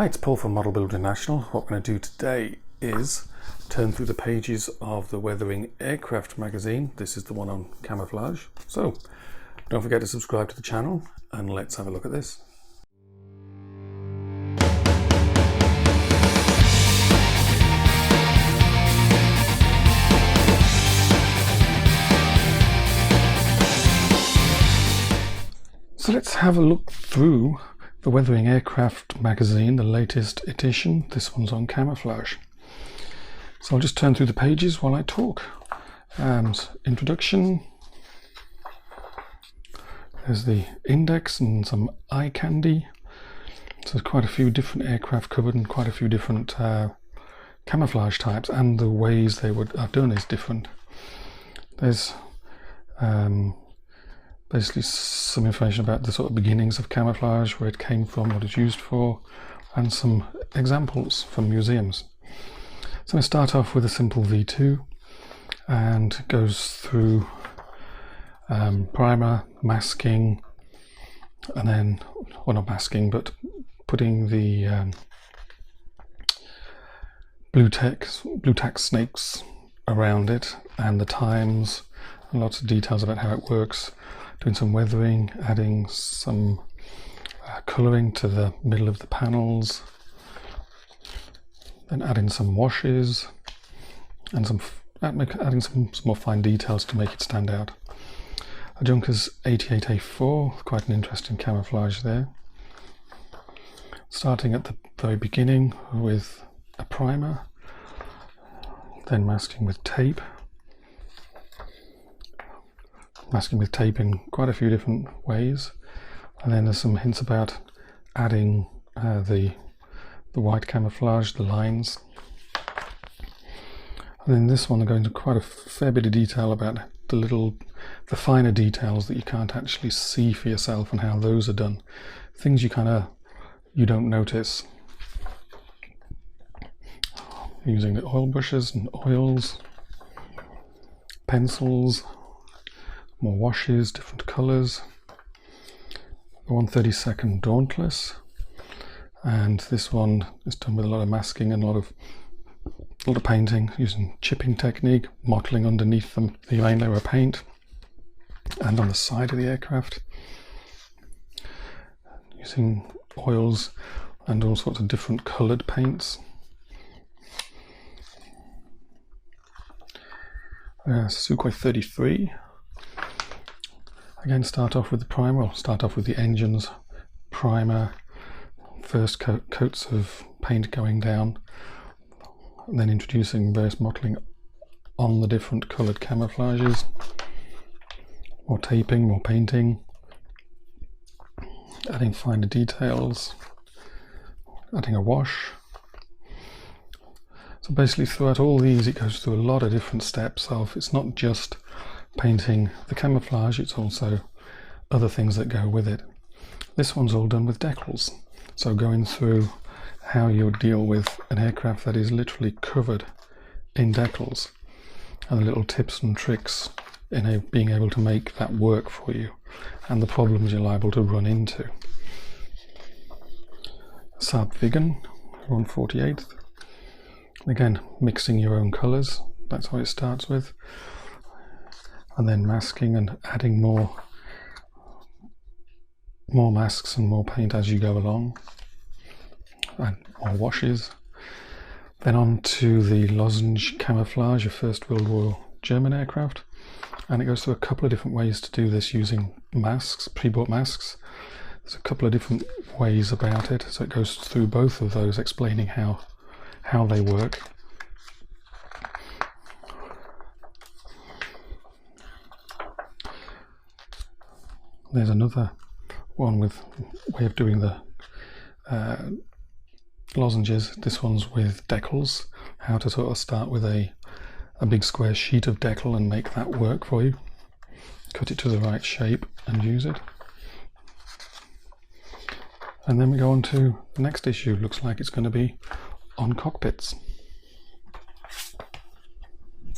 Hi, it's Paul from Model Builder International. What we're going to do today is turn through the pages of the Weathering Aircraft magazine. This is the one on camouflage. So don't forget to subscribe to the channel and let's have a look at this. So let's have a look through the Weathering Aircraft magazine, the latest edition. This one's on camouflage. So I'll just turn through the pages while I talk. Introduction. There's the index and some eye candy. So there's quite a few different aircraft covered and quite a few different camouflage types, and the ways they are done is different. There's basically some information about the sort of beginnings of camouflage, where it came from, what it's used for, and some examples from museums. So I start off with a simple V2 and goes through primer, masking, and then, well, not masking, but putting the blue tack snakes around it, and the times, and lots of details about how it works. Doing some weathering, adding some colouring to the middle of the panels, then adding some washes, and adding some more fine details to make it stand out. A Junkers 88A4, quite an interesting camouflage there. Starting at the very beginning with a primer, then masking with tape. Masking with tape in quite a few different ways, and then there's some hints about adding the white camouflage, the lines. And then this one, I go into quite a fair bit of detail about the finer details that you can't actually see for yourself and how those are done. Things you don't notice. Using the oil brushes and oils, pencils, more washes, different colours. The 132nd Dauntless, and this one is done with a lot of masking and a lot of painting, using chipping technique, mottling underneath the main layer of paint and on the side of the aircraft, using oils and all sorts of different coloured paints. Sukhoi 33. Again, start off with the primer, or start off with the engines, primer, first coats of paint going down, and then introducing various mottling on the different coloured camouflages, more taping, more painting, adding finer details, adding a wash. So basically throughout all these it goes through a lot of different steps of, it's not just painting the camouflage, it's also other things that go with it. This one's all done with decals, so going through how you deal with an aircraft that is literally covered in decals, and the little tips and tricks in being able to make that work for you, and the problems you're liable to run into. Saab Viggen, 148th. Again, mixing your own colours, that's what it starts with. And then masking and adding more masks and more paint as you go along, and more washes. Then on to the lozenge camouflage, a First World War German aircraft, and it goes through a couple of different ways to do this using masks, pre-bought masks. There's a couple of different ways about it, so it goes through both of those, explaining how they work. There's another one with way of doing the lozenges. This one's with decals, how to sort of start with a big square sheet of decal and make that work for you. Cut it to the right shape and use it. And then we go on to the next issue. Looks like it's going to be on cockpits.